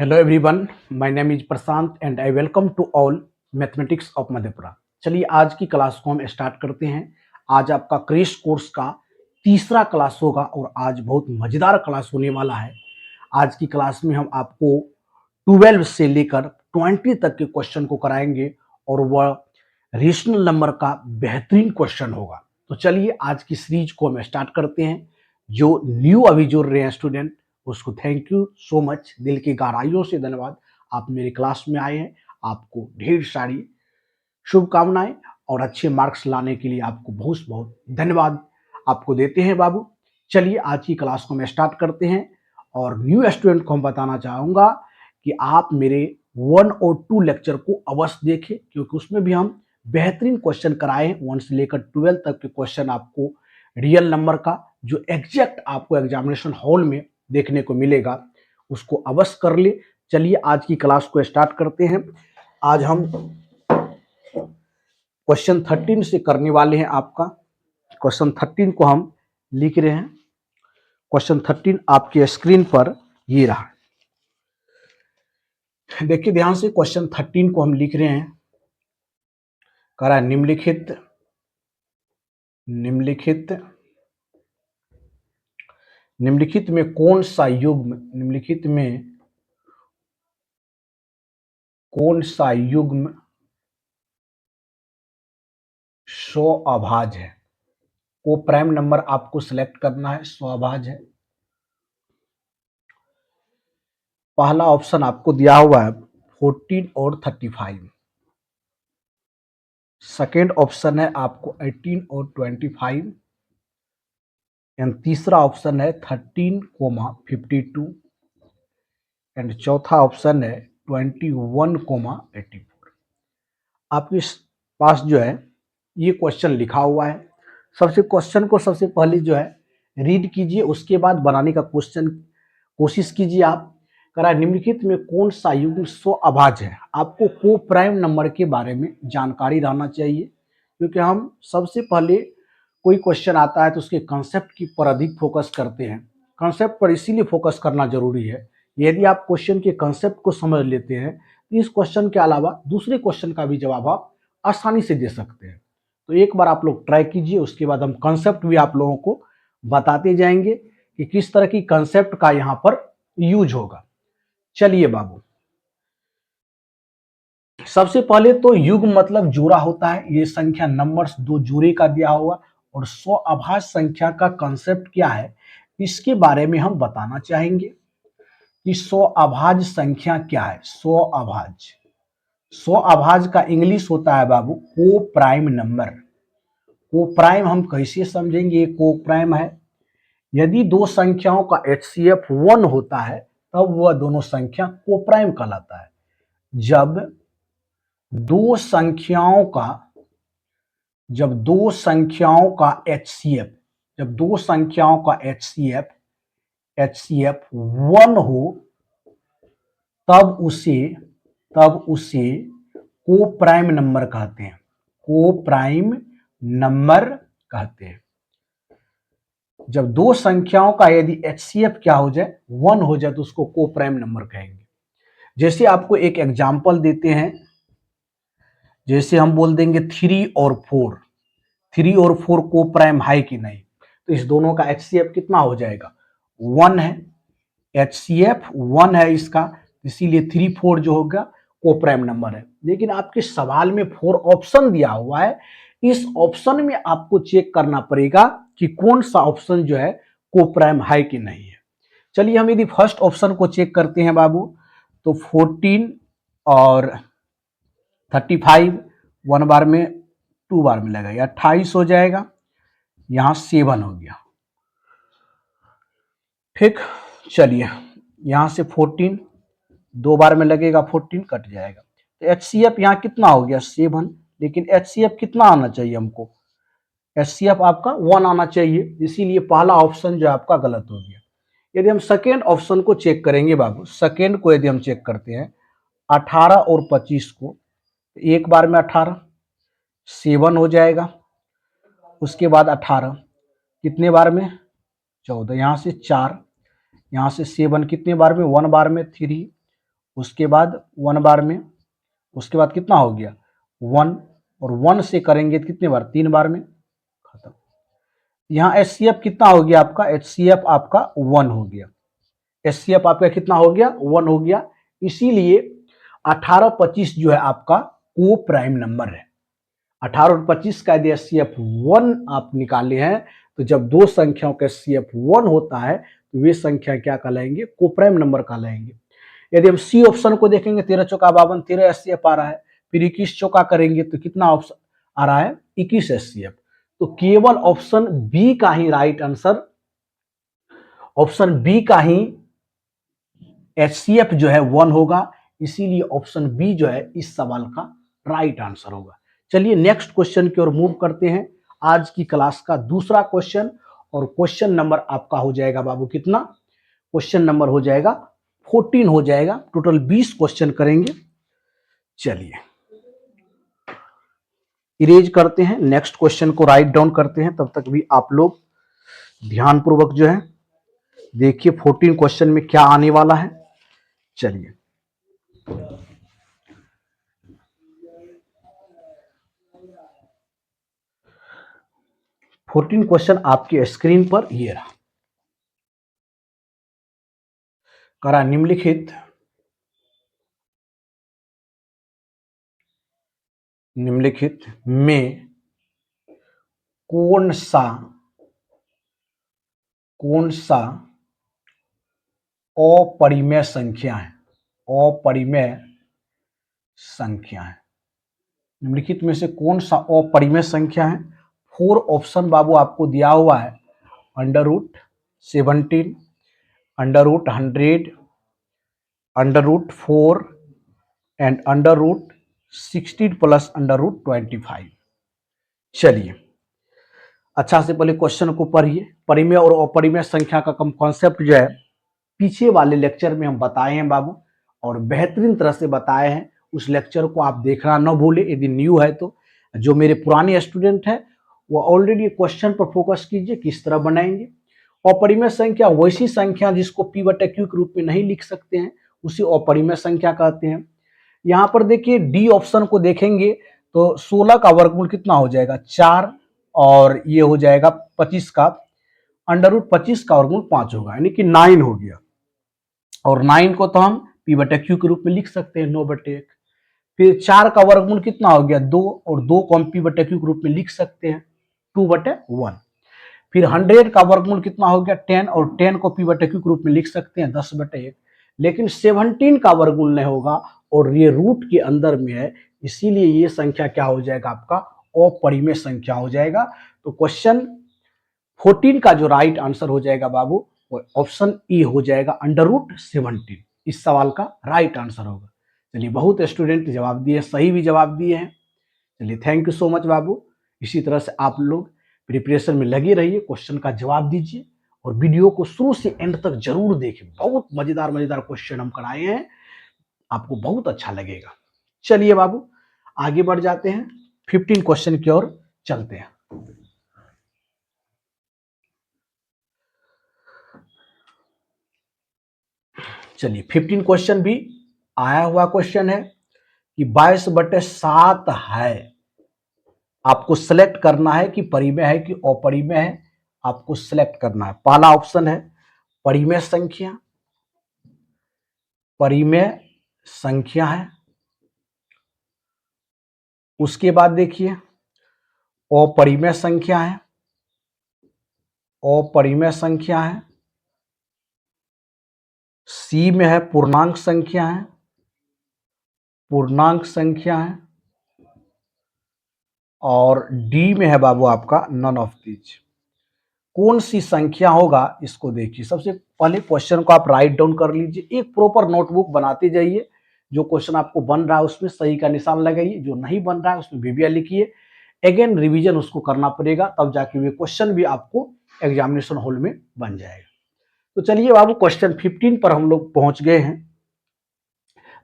Hello everyone, my name is Prashant and I welcome to all mathematics of Madhepura. चलिए आज की class को हम स्टार्ट करते हैं। आज आपका क्रैश कोर्स का तीसरा क्लास होगा और आज बहुत मज़ेदार क्लास होने वाला है। आज की क्लास में हम आपको 12 से लेकर 20 तक के क्वेश्चन को कराएंगे और वह रेशनल नंबर का बेहतरीन क्वेश्चन होगा। तो चलिए आज की सीरीज को हम स्टार्ट करते हैं। जो न्यू अभी जुड़ रहे हैं स्टूडेंट, उसको थैंक यू सो मच, दिल की गहराइयों से धन्यवाद। आप मेरी क्लास में आए हैं, आपको ढेर सारी शुभकामनाएं और अच्छे मार्क्स लाने के लिए आपको बहुत बहुत धन्यवाद आपको देते हैं बाबू। चलिए आज की क्लास को हम स्टार्ट करते हैं और न्यू स्टूडेंट को हम बताना चाहूँगा कि आप मेरे 1 और 2 लेक्चर को अवश्य देखें, क्योंकि उसमें भी हम बेहतरीन क्वेश्चन कराए हैं। 1 से लेकर 12 तक के क्वेश्चन आपको रियल नंबर का जो एग्जैक्ट आपको एग्जामिनेशन हॉल में देखने को मिलेगा, उसको अवश्य कर ले। चलिए आज की क्लास को स्टार्ट करते हैं। आज हम क्वेश्चन 13 से करने वाले हैं। आपका क्वेश्चन 13 को हम लिख रहे हैं। क्वेश्चन 13 आपके स्क्रीन पर ये रहा। देखिए ध्यान से, क्वेश्चन 13 को हम लिख रहे हैं। कह रहा है निम्नलिखित में कौन सा युग्म स्वअभाज्य है। को प्राइम नंबर आपको सिलेक्ट करना है, स्वअभाज्य है। पहला ऑप्शन आपको दिया हुआ है 14 और 35। सेकेंड ऑप्शन है आपको 18 और 25 एंड तीसरा ऑप्शन है 13, 52 एंड चौथा ऑप्शन है 21, 84। आपके पास जो है ये क्वेश्चन लिखा हुआ है। क्वेश्चन को सबसे पहले जो है रीड कीजिए, उसके बाद बनाने का कोशिश कीजिए आप। करा निम्नलिखित में कौन सा युग्म स्वअभाज्य है। आपको को प्राइम नंबर के बारे में जानकारी रहना चाहिए, क्योंकि हम सबसे पहले कोई क्वेश्चन आता है तो उसके कंसेप्ट की पर अधिक फोकस करते हैं। कंसेप्ट पर इसीलिए फोकस करना जरूरी है। यदि आप क्वेश्चन के कंसेप्ट को समझ लेते हैं तो इस क्वेश्चन के अलावा दूसरे क्वेश्चन का भी जवाब आप आसानी से दे सकते हैं। तो एक बार आप लोग ट्राई कीजिए, उसके बाद हम कंसेप्ट भी आप लोगों को बताते जाएंगे कि किस तरह की कंसेप्ट का यहाँ पर यूज होगा। चलिए बाबू, सबसे पहले तो युग्म मतलब जोड़ा होता है। ये संख्या नंबर्स दो जोड़े का दिया हुआ, और स्वअभाज्य संख्या का कंसेप्ट क्या है इसके बारे में हम बताना चाहेंगे कि स्वअभाज्य संख्या क्या है। स्वअभाज्य का इंग्लिश होता है बाबू को प्राइम नंबर। को प्राइम हम कैसे समझेंगे? को प्राइम है यदि दो संख्याओं का HCF 1 होता है तब वह दोनों संख्या को प्राइम कहलाता है। जब दो संख्याओं का HCF 1 हो तब उसे को प्राइम नंबर कहते हैं। को प्राइम नंबर कहते हैं। जब दो संख्याओं का यदि HCF क्या हो जाए 1 हो जाए तो उसको को प्राइम नंबर कहेंगे। जैसे आपको एक एग्जांपल देते हैं, जैसे हम बोल देंगे 3 और 4 को प्राइम है कि नहीं, तो इस दोनों का HCF कितना हो जाएगा? 1 है। HCF 1 है इसका, इसीलिए 3, 4 जो होगा को प्राइम नंबर है। लेकिन आपके सवाल में 4 ऑप्शन दिया हुआ है। इस ऑप्शन में आपको चेक करना पड़ेगा कि कौन सा ऑप्शन जो है को प्राइम है कि नहीं है। चलिए हम यदि फर्स्ट ऑप्शन को चेक करते हैं बाबू, तो 14 और 35 1 बार में 2 बार में लगेगा 28 हो जाएगा। यहां 7 हो गया। ठीक, चलिए यहां से 14 2 बार में लगेगा 14 कट जाएगा। तो HCF यहाँ कितना हो गया? 7। लेकिन HCF कितना आना चाहिए हमको? HCF आपका 1 आना चाहिए, इसीलिए पहला ऑप्शन जो आपका गलत हो गया। यदि हम सेकेंड ऑप्शन को चेक करेंगे बाबू, सेकेंड को यदि हम चेक करते हैं 18 और 25 को, एक बार में 18 7 हो जाएगा। उसके बाद 18 कितने बार में? 14। यहाँ से 4, यहाँ से 7 कितने बार में? 1 बार में 3, उसके बाद 1 बार में, उसके बाद कितना हो गया 1, और 1 से करेंगे कितने बार, 3 बार में, खत्म। यहाँ HCF कितना हो गया आपका, HCF आपका 1 हो गया, HCF आपका कितना हो गया 1 हो गया। इसीलिए 18 25 जो है आपका को प्राइम नंबर है। 18 और 25 का यदि HCF 1 आप निकाले हैं तो जब दो संख्याओं का HCF 1 होता है तो वे संख्या क्या कहलाएंगे, को प्राइम नंबर कहलाएंगे। यदि हम सी ऑप्शन को देखेंगे 13 चौका 52, 13 HCF आ रहा है। फिर 21 चौका करेंगे तो कितना ऑप्शन आ रहा है, 21 HCF। तो केवल ऑप्शन बी का ही राइट आंसर, ऑप्शन बी का ही HCF जो है 1 होगा। इसीलिए ऑप्शन बी जो है इस सवाल का राइट आंसर होगा। चलिए नेक्स्ट क्वेश्चन की ओर मूव करते हैं। आज की क्लास का दूसरा क्वेश्चन, और क्वेश्चन नंबर आपका हो जाएगा बाबू कितना, क्वेश्चन नंबर हो जाएगा 14 हो जाएगा। टोटल 20 क्वेश्चन करेंगे। चलिए इरेज करते हैं, नेक्स्ट क्वेश्चन को राइट डाउन करते हैं। तब तक भी आप लोग ध्यानपूर्वक जो है देखिए 14 क्वेश्चन में क्या आने वाला है। चलिए फोर्टीन क्वेश्चन आपकी स्क्रीन पर ये रहा। करा निम्नलिखित में कौन सा अपरिमेय संख्या है, अपरिमेय संख्या है। निम्नलिखित में से कौन सा अपरिमेय संख्या है। 4 ऑप्शन बाबू आपको दिया हुआ है, √17, √100, √4 एंड √16 प्लस √25। चलिए अच्छा से पहले क्वेश्चन को पढ़िए। परिमेय और अपरिमेय संख्या का कॉन्सेप्ट जो है पीछे वाले लेक्चर में हम बताए हैं बाबू, और बेहतरीन तरह से बताए हैं। उस लेक्चर को आप देखना न भूले यदि न्यू है तो। जो मेरे पुराने स्टूडेंट हैं वो ऑलरेडी क्वेश्चन पर फोकस कीजिए, किस तरह बनाएंगे। अपरिमेय संख्या वैसी संख्या जिसको P/Q के रूप में नहीं लिख सकते हैं, उसी अपरिमेय संख्या कहते हैं। यहाँ पर देखिए डी ऑप्शन को देखेंगे तो 16 का वर्गमूल कितना हो जाएगा 4, और ये हो जाएगा 25 का √25 का वर्गमूल 5 होगा, यानी कि 9 हो गया। और 9 को तो हम P/Q के रूप में लिख सकते हैं 9/1। फिर 4 का वर्गमूल कितना हो गया 2, और 2 को हम P/Q के रूप में लिख सकते हैं 2/1। फिर 100 का वर्गमूल कितना हो गया 10, और 10 को P/Q के रूप में लिख सकते हैं 10/1। लेकिन 17 का वर्गमूल नहीं होगा और ये रूट के अंदर में है, इसीलिए ये संख्या क्या हो जाएगा आपका अपरिमेय संख्या हो जाएगा। तो क्वेश्चन 14 का जो राइट आंसर हो जाएगा बाबू वो ऑप्शन ई हो जाएगा, √17 इस सवाल का राइट आंसर होगा। चलिए बहुत स्टूडेंट जवाब दिए, सही भी जवाब दिए हैं। चलिए थैंक यू सो मच बाबू। इसी तरह से आप लोग प्रिपरेशन में लगे रहिए, क्वेश्चन का जवाब दीजिए, और वीडियो को शुरू से एंड तक जरूर देखें। बहुत मजेदार मजेदार क्वेश्चन हम कराए हैं, आपको बहुत अच्छा लगेगा। चलिए बाबू आगे बढ़ जाते हैं, 15 क्वेश्चन की ओर चलते हैं। चलिए 15 क्वेश्चन भी आया हुआ क्वेश्चन है कि 22/7 है। आपको सेलेक्ट करना है कि परिमेय है कि अपरिमेय है, आपको सेलेक्ट करना है। पहला ऑप्शन है परिमेय संख्या, परिमेय संख्या है। उसके बाद देखिए अपरिमेय संख्या है, अपरिमेय संख्या है। सी में है पूर्णांक संख्या है, पूर्णांक संख्या है। और डी में है बाबू आपका नन ऑफ दीज। कौन सी संख्या होगा इसको देखिए। सबसे पहले क्वेश्चन को आप राइट डाउन कर लीजिए, एक प्रॉपर नोटबुक बनाते जाइए। जो क्वेश्चन आपको बन रहा है उसमें सही का निशान लगाइए, जो नहीं बन रहा है उसमें VBA लिखिए। अगेन रिवीजन उसको करना पड़ेगा, तब जाके वे क्वेश्चन भी आपको एग्जामिनेशन हॉल में बन जाएगा। तो चलिए बाबू क्वेश्चन 15 पर हम लोग पहुंच गए हैं।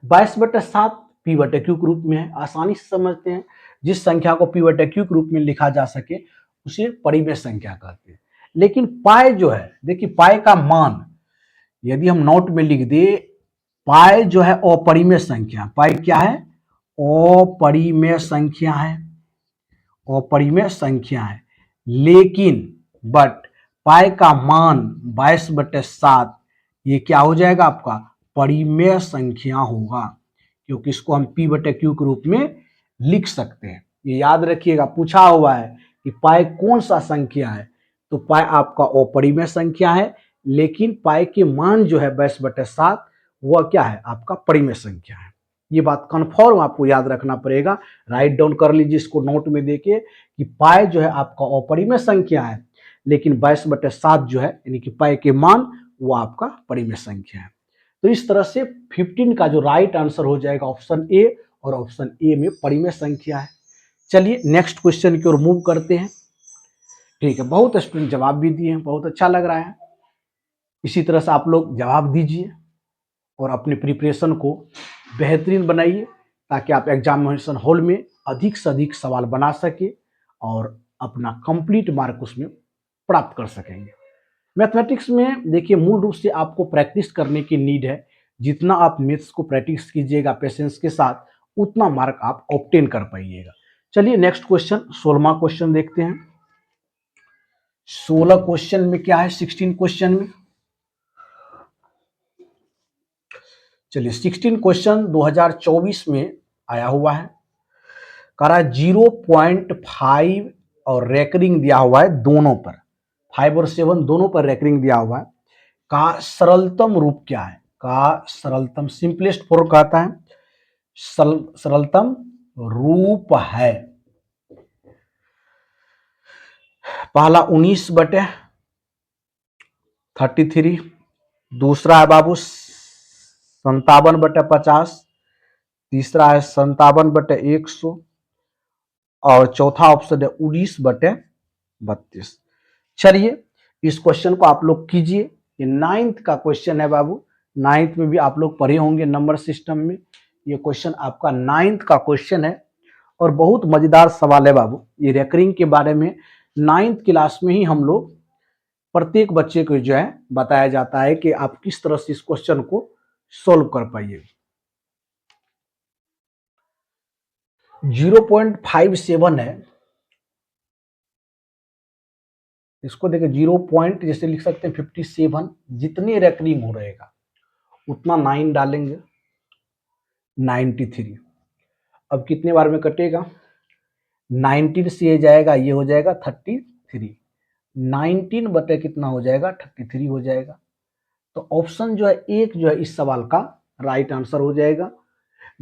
22/7 P/Q के रूप में है, आसानी से समझते हैं। जिस संख्या को P/Q के रूप में लिखा जा सके उसे परिमेय संख्या कहते हैं। लेकिन पाई जो है, देखिए पाई का मान यदि हम नोट में लिख दे पाई जो है अपरिमेय संख्या, पाई क्या है? अपरिमेय संख्या है, अपरिमेय संख्या है। लेकिन बट पाई का मान 22/7 ये क्या हो जाएगा आपका? परिमेय संख्या होगा, क्योंकि इसको हम P/Q के रूप में लिख सकते हैं। ये याद रखिएगा, पूछा हुआ है कि पाई कौन सा संख्या है, तो पाई आपका अपरिमेय संख्या है, लेकिन पाई के मान जो है 22/7 वह क्या है? आपका परिमेय संख्या है। ये बात कन्फर्म आपको याद रखना पड़ेगा, राइट डाउन कर लीजिए इसको नोट में देके कि पाई जो है आपका अपरिमेय संख्या है, लेकिन 22/7 जो है यानी कि पाई के मान वो आपका परिमेय संख्या है। तो इस तरह से 15 का जो राइट आंसर हो जाएगा ऑप्शन ए, और ऑप्शन ए में परिमेय संख्या है। चलिए नेक्स्ट क्वेश्चन की ओर मूव करते हैं। ठीक है, बहुत स्टूडेंट जवाब भी दिए हैं, बहुत अच्छा लग रहा है। इसी तरह से आप लोग जवाब दीजिए और अपने प्रिपरेशन को बेहतरीन बनाइए, ताकि आप एग्जामिनेशन हॉल में अधिक से अधिक सवाल बना सके और अपना कंप्लीट मार्क उसमें प्राप्त कर सकेंगे। मैथमेटिक्स में देखिए मूल रूप से आपको प्रैक्टिस करने की नीड है। जितना आप मैथ्स को प्रैक्टिस कीजिएगा पेशेंस के साथ, उतना मार्क आप ऑब्टेन कर पाइएगा। चलिए नेक्स्ट क्वेश्चन 16वां क्वेश्चन देखते हैं। 16 क्वेश्चन में क्या है? 16 क्वेश्चन में चलिए 16 क्वेश्चन 2024 में आया हुआ है। कह रहा है 0.5 और रेकरिंग दिया हुआ है दोनों पर, 5 और 7 दोनों पर रेकरिंग दिया हुआ है। का सरलतम रूप क्या है? का सरलतम सिंपलेस्ट फॉर्म कहता है, सरलतम रूप है। पहला 19/33, दूसरा है बाबू 57/50, तीसरा है 57/100 और चौथा ऑप्शन है 19/32। चलिए इस क्वेश्चन को आप लोग कीजिए। ये 9th का क्वेश्चन है बाबू, 9th में भी आप लोग पढ़े होंगे नंबर सिस्टम में। ये क्वेश्चन आपका 9th का क्वेश्चन है और बहुत मजेदार सवाल है बाबू। ये रेकरिंग के बारे में 9th क्लास में ही हम लोग प्रत्येक बच्चे को जो है बताया जाता है कि आप किस तरह से इस क्वेश्चन को सोल्व कर पाइए। 0.57 है, इसको देखिए 0 पॉइंट जैसे लिख सकते हैं 57, जितनी रेकरिंग हो रहेगा उतना 9 डालेंगे, 93। अब कितने बार में कटेगा? 19 से ये जाएगा, ये हो जाएगा 33, 19 बटे कितना हो जाएगा? 33 हो जाएगा। तो ऑप्शन जो है एक जो है इस सवाल का राइट आंसर हो जाएगा।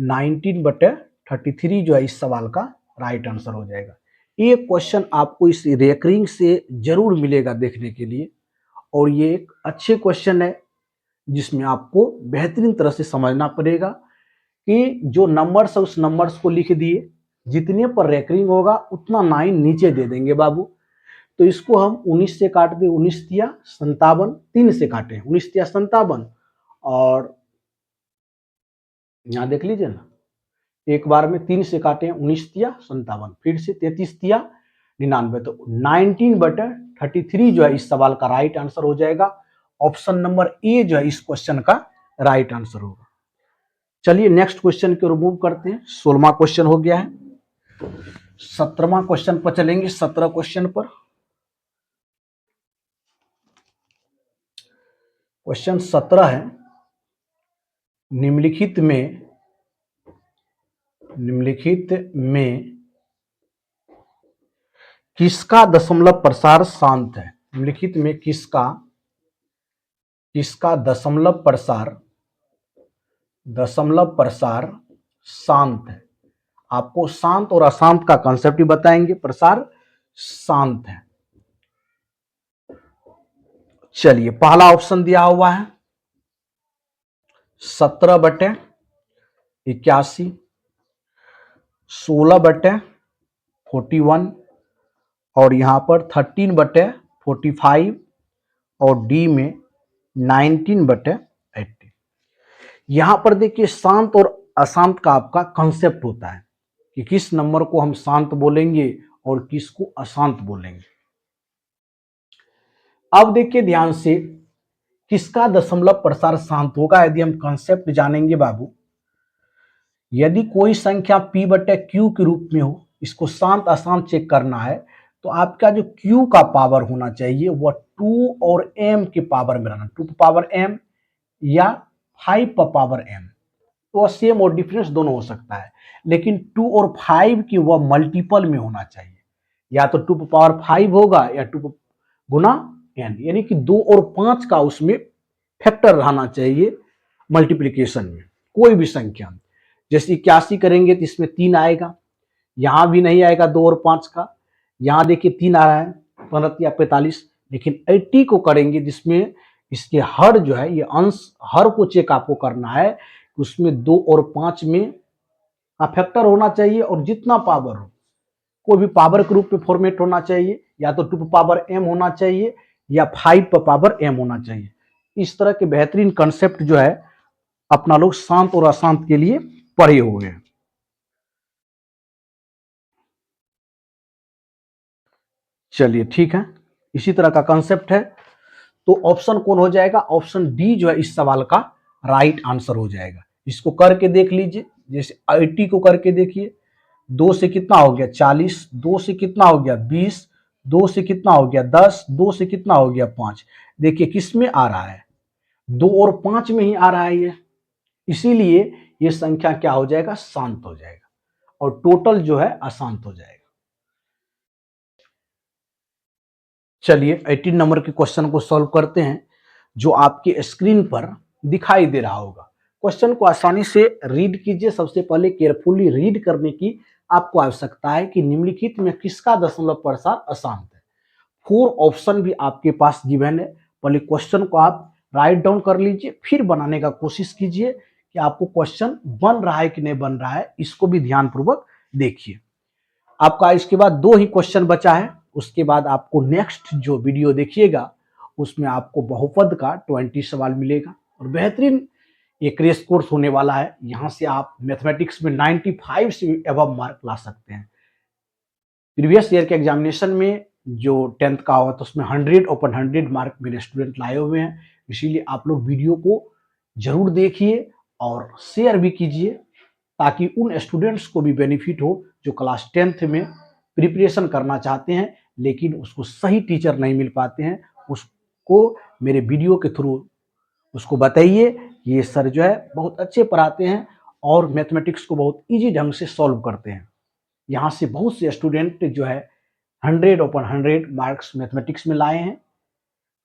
19/33 जो है इस सवाल का राइट आंसर हो जाएगा। ये क्वेश्चन आपको इस रेकरिंग से जरूर मिलेगा देखने के लिए, और ये एक अच्छे क्वेश्चन है जिसमें आपको बेहतरीन तरह से समझना पड़ेगा कि जो नंबर्स है उस नंबर्स को लिख दिए, जितने पर रेकरिंग होगा उतना 9 नीचे दे देंगे बाबू। तो इसको हम 19 से काट दें, 19 तिया 57, 3 से काटे 19 तिया 57, और यहाँ देख लीजिए ना, एक बार में 3 से काटे 19 तिया 57, फिर से 33 तिया 99। तो 19/33 जो है इस सवाल का राइट आंसर हो जाएगा। ऑप्शन नंबर ए जो है इस क्वेश्चन का राइट आंसर होगा। चलिए नेक्स्ट क्वेश्चन को रिमूव करते हैं। 16वां क्वेश्चन हो गया है, 17वां क्वेश्चन पर चलेंगे। 17 क्वेश्चन पर क्वेश्चन 17 है, निम्नलिखित में किसका दशमलव प्रसार शांत है? निम्नलिखित में किसका दशमलव प्रसार शांत है? आपको शांत और अशांत का कंसेप्ट ही बताएंगे। प्रसार शांत है। चलिए पहला ऑप्शन दिया हुआ है 17/81, 16/41 और यहां पर 13/45 और डी में 19/80। यहां पर देखिए शांत और अशांत का आपका कंसेप्ट होता है कि किस नंबर को हम शांत बोलेंगे और किसको अशांत बोलेंगे। अब देखिए ध्यान से किसका दशमलव प्रसार शांत होगा? यदि हम कंसेप्ट जानेंगे बाबू, यदि कोई संख्या p बटे q के रूप में हो, इसको शांत अशांत चेक करना है, तो आपका जो q का पावर होना चाहिए वह 2 और m के पावर में रहना, 2 पावर m या 5 पावर m, तो सेम और डिफरेंस दोनों हो सकता है, लेकिन 2 और 5 की वह मल्टीपल में होना चाहिए, या तो 2 पावर 5 होगा या 2 गुना n, यानी कि 2 और 5 का उसमें फैक्टर रहना चाहिए मल्टीप्लीकेशन में, कोई भी संख्या। जैसे 81 करेंगे तो इसमें 3 आएगा, यहां भी नहीं आएगा 2 और 5 का, यहां देखिए 3 आ रहा है, 15 या 45, लेकिन 80 को करेंगे जिसमें इसके हर जो है, ये अंश हर को चेक आपको करना है, उसमें 2 और 5 में का फैक्टर होना चाहिए, और जितना पावर हो कोई भी पावर के रूप में फॉर्मेट होना चाहिए, या तो 2 पावर m होना चाहिए या 5 पावर m होना चाहिए। इस तरह के बेहतरीन कंसेप्ट जो है अपना लोग शांत और अशांत के लिए पढ़े हुए हैं। चलिए ठीक है, इसी तरह का कंसेप्ट है, तो ऑप्शन कौन हो जाएगा? ऑप्शन डी जो है इस सवाल का राइट आंसर हो जाएगा। इसको करके देख लीजिए, जैसे 80 को करके देखिए, 2 से कितना हो गया 40, 2 से कितना हो गया 20, 2 से कितना हो गया 10, 2 से कितना हो गया 5। देखिए किस में आ रहा है? 2 और 5 में ही आ रहा है ये, इसीलिए ये संख्या क्या हो जाएगा? शांत हो जाएगा, और टोटल जो है अशांत हो जाएगा। चलिए 18 नंबर के क्वेश्चन को सॉल्व करते हैं, जो आपके स्क्रीन पर दिखाई दे रहा होगा। क्वेश्चन को आसानी से रीड कीजिए। सबसे पहले केयरफुली रीड करने की आपको आवश्यकता है कि निम्नलिखित में किसका दशमलव प्रसार अशांत है। 4 ऑप्शन भी आपके पास गिवन है। पहले क्वेश्चन को आप राइट डाउन कर लीजिए, फिर बनाने का कोशिश कीजिए कि आपको क्वेश्चन बन रहा है कि नहीं बन रहा है, इसको भी ध्यानपूर्वक देखिए। आपका इसके बाद 2 ही क्वेश्चन बचा है, उसके बाद आपको नेक्स्ट जो वीडियो देखिएगा उसमें आपको बहुपद का 20 सवाल मिलेगा, और बेहतरीन एक रेस कोर्स होने वाला है। यहाँ से आप मैथमेटिक्स में 95 से एबव मार्क ला सकते हैं। प्रीवियस ईयर के एग्जामिनेशन में जो 10th का हुआ तो उसमें 100 ओपन 100 मार्क मेरे स्टूडेंट लाए हुए हैं, इसीलिए आप लोग वीडियो को जरूर देखिए और शेयर भी कीजिए, ताकि उन स्टूडेंट्स को भी बेनिफिट हो जो क्लास 10th में प्रिपरेशन करना चाहते हैं लेकिन उसको सही टीचर नहीं मिल पाते हैं। उसको मेरे वीडियो के थ्रू उसको बताइए, ये सर जो है बहुत अच्छे पढ़ाते हैं और मैथमेटिक्स को बहुत इजी ढंग से सॉल्व करते हैं। यहाँ से बहुत से स्टूडेंट जो है 100 ओपन 100 मार्क्स मैथमेटिक्स में लाए हैं।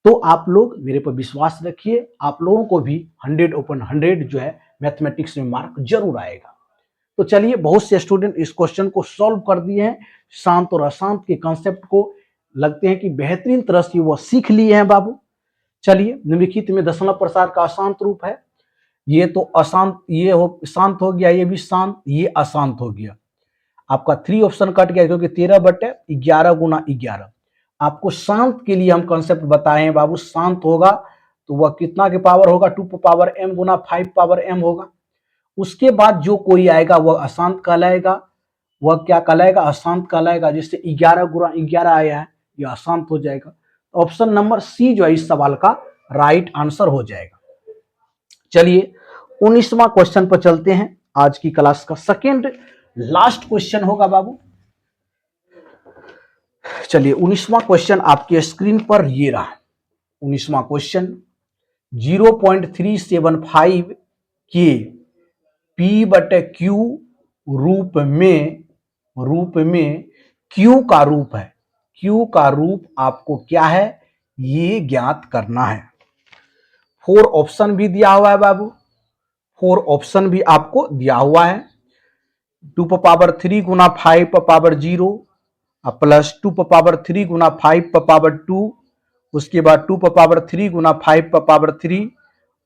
तो आप लोग मेरे पर विश्वास रखिए, आप लोगों को भी 100 ओपन 100 जो है मैथमेटिक्स में मार्क जरूर आएगा। तो चलिए, बहुत से स्टूडेंट इस क्वेश्चन को सॉल्व कर दिए हैं। शांत और अशांत के कॉन्सेप्ट को लगते हैं कि बेहतरीन तरह से वो सीख लिए हैं बाबू। चलिए, निम्नलिखित में दशमलव प्रसार का अशांत रूप है। ये तो अशांत, ये हो शांत हो गया, ये भी शांत, ये अशांत हो गया। आपका 3 ऑप्शन कट गया क्योंकि 13 बटे 11 गुना 11। आपको शांत के लिए हम कॉन्सेप्ट बताए हैं बाबू। शांत होगा तो वह कितना के पावर होगा? 2 पावर m गुना 5 पावर m होगा। उसके बाद जो कोई आएगा वह अशांत कहलाएगा। वह क्या कहलाएगा? अशांत कहलाएगा। जिससे 11 गुना 11 आया है, यह अशांत हो जाएगा। ऑप्शन नंबर सी जो है इस सवाल का राइट आंसर हो जाएगा। चलिए 19वां क्वेश्चन पर चलते हैं। आज की क्लास का सेकेंड लास्ट क्वेश्चन होगा बाबू। चलिए 19वां क्वेश्चन आपके स्क्रीन पर ये रहा। 19वां क्वेश्चन 0.375 के P बटे Q रूप में Q का रूप है। Q का रूप आपको क्या है ये ज्ञात करना है। 4 ऑप्शन भी दिया हुआ है बाबू। 4 ऑप्शन भी आपको दिया हुआ है। 2 पावर 3 गुना 5 पावर 0 प्लस 2 पावर 3 गुना 5 पावर 2, उसके बाद 2 पावर 3 गुना 5 पावर 3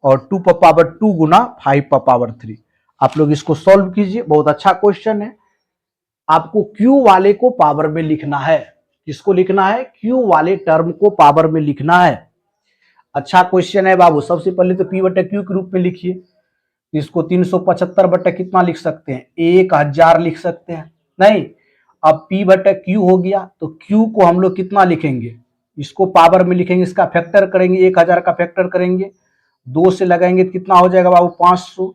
और 2 पावर 2 गुना 5 पावर 3। आप लोग इसको सॉल्व कीजिए, बहुत अच्छा क्वेश्चन है। आपको Q वाले को पावर में लिखना है। किसको लिखना है? Q वाले टर्म को पावर में लिखना है। अच्छा क्वेश्चन है बाबू। सबसे पहले तो P बटे Q के रूप में लिखिए। इसको 375 बटे कितना लिख सकते हैं? 1000 लिख सकते हैं। नहीं, अब P बटे Q हो गया तो Q को हम लोग कितना लिखेंगे? इसको पावर में लिखेंगे, इसका फैक्टर करेंगे, 1000 का फैक्टर करेंगे, 2 से लगाएंगे तो कितना हो जाएगा बाबू 500,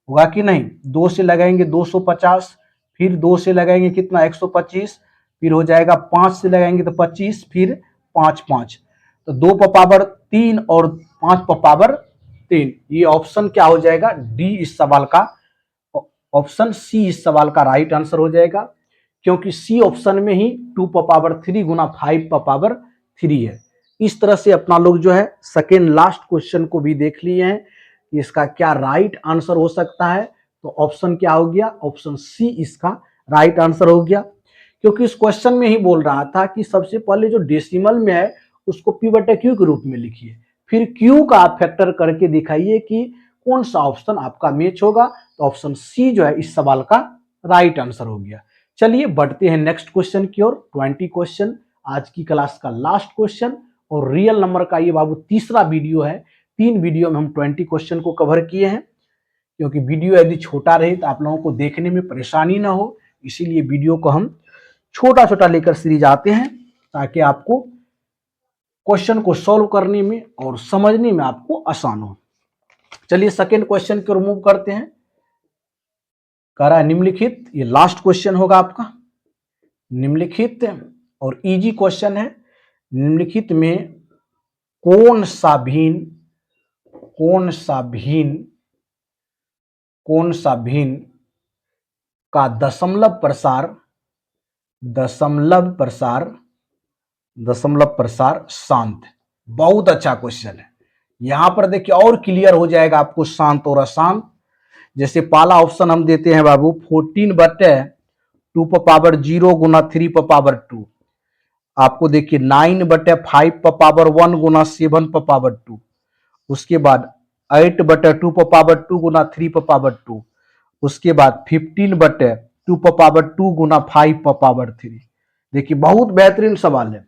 होगा कि नहीं। 2 से लगाएंगे 250, फिर 2 से लगाएंगे कितना 125, फिर हो जाएगा 5 से लगाएंगे तो 25, फिर 5 5, तो 2 पर पावर 3 और 5 पर पावर 3। ये ऑप्शन क्या हो जाएगा, डी इस सवाल का, ऑप्शन सी इस सवाल का राइट आंसर हो जाएगा, क्योंकि सी ऑप्शन में ही 2 पर पावर 3 गुना 5 पर पावर 3 है। इस तरह से अपना लोग जो है सेकेंड लास्ट क्वेश्चन को भी देख लिए हैं कि इसका क्या राइट आंसर हो सकता है। तो ऑप्शन क्या हो गया, ऑप्शन सी इसका राइट आंसर हो गया, क्योंकि इस क्वेश्चन में ही बोल रहा था कि सबसे पहले जो डेसिमल में है उसको पी बटा क्यू के रूप में लिखिए, फिर क्यू का आप फैक्टर करके दिखाइए कि कौन सा ऑप्शन आपका मैच होगा। तो ऑप्शन सी जो है इस सवाल का राइट आंसर हो गया। चलिए बढ़ते हैं नेक्स्ट क्वेश्चन की ओर। 20 क्वेश्चन, आज की क्लास का लास्ट क्वेश्चन और रियल नंबर का ये बाबू तीसरा वीडियो है। 3 वीडियो में हम 20 क्वेश्चन को कवर किए हैं, क्योंकि वीडियो यदि छोटा रहे तो आप लोगों को देखने में परेशानी ना हो, इसीलिए वीडियो को हम छोटा छोटा लेकर सीरीज आते हैं, ताकि आपको क्वेश्चन को सॉल्व करने में और समझने में आपको आसान हो। चलिए सेकेंड क्वेश्चन की ओर मूव करते हैं। कह रहा है निम्नलिखित, ये लास्ट क्वेश्चन होगा आपका, निम्नलिखित और इजी क्वेश्चन है, निम्नलिखित में कौन सा भिन्न का दशमलव प्रसार शांत। बहुत अच्छा क्वेश्चन है। यहां पर देखिए और क्लियर हो जाएगा आपको शांत और अशांत। जैसे पहला ऑप्शन हम देते हैं बाबू 14/2 पर पावर 0 गुना 3 पर पावर 2। आपको देखिए 9/5 पर पावर 1 गुना 7 पर पावर 2। उसके बाद 8/2 पर पावर 2 गुना 3 पर पावर 2। उसके बाद 15/2 पर पावर 2 गुना 5 पर पावर 3। देखिए बहुत बेहतरीन सवाल है,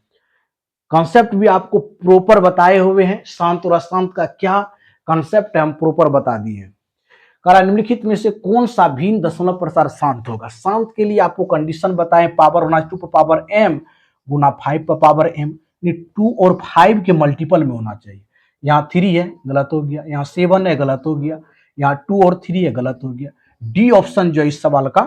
कॉन्सेप्ट भी आपको प्रॉपर बताए हुए हैं, शांत और अशांत का क्या कॉन्सेप्ट है हम प्रॉपर बता दिए हैं। कहा निम्नलिखित में से कौन सा भिन्न दशमलव प्रसार शांत होगा। शांत के लिए आपको कंडीशन बताएं, पावर होना 2 पर पावर m गुना 5 पर पावर m, 2 और 5 के मल्टीपल में होना चाहिए। यहाँ 3 है, गलत हो गया, यहाँ 7 है, गलत हो गया, यहाँ 2 और 3 है, गलत हो गया। डी ऑप्शन जो है इस सवाल का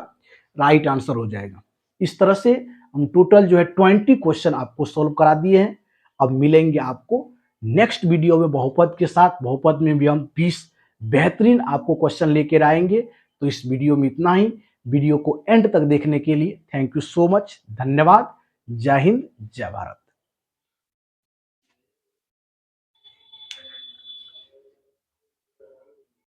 राइट आंसर हो जाएगा। इस तरह से हम टोटल जो है 20 क्वेश्चन आपको सोल्व करा दिए हैं। अब मिलेंगे आपको नेक्स्ट वीडियो में बहुपद के साथ। बहुपद में भी हम 20 बेहतरीन आपको क्वेश्चन लेकर आएंगे। तो इस वीडियो में इतना ही। वीडियो को एंड तक देखने के लिए थैंक यू सो मच, धन्यवाद। जय हिंद, जय भारत।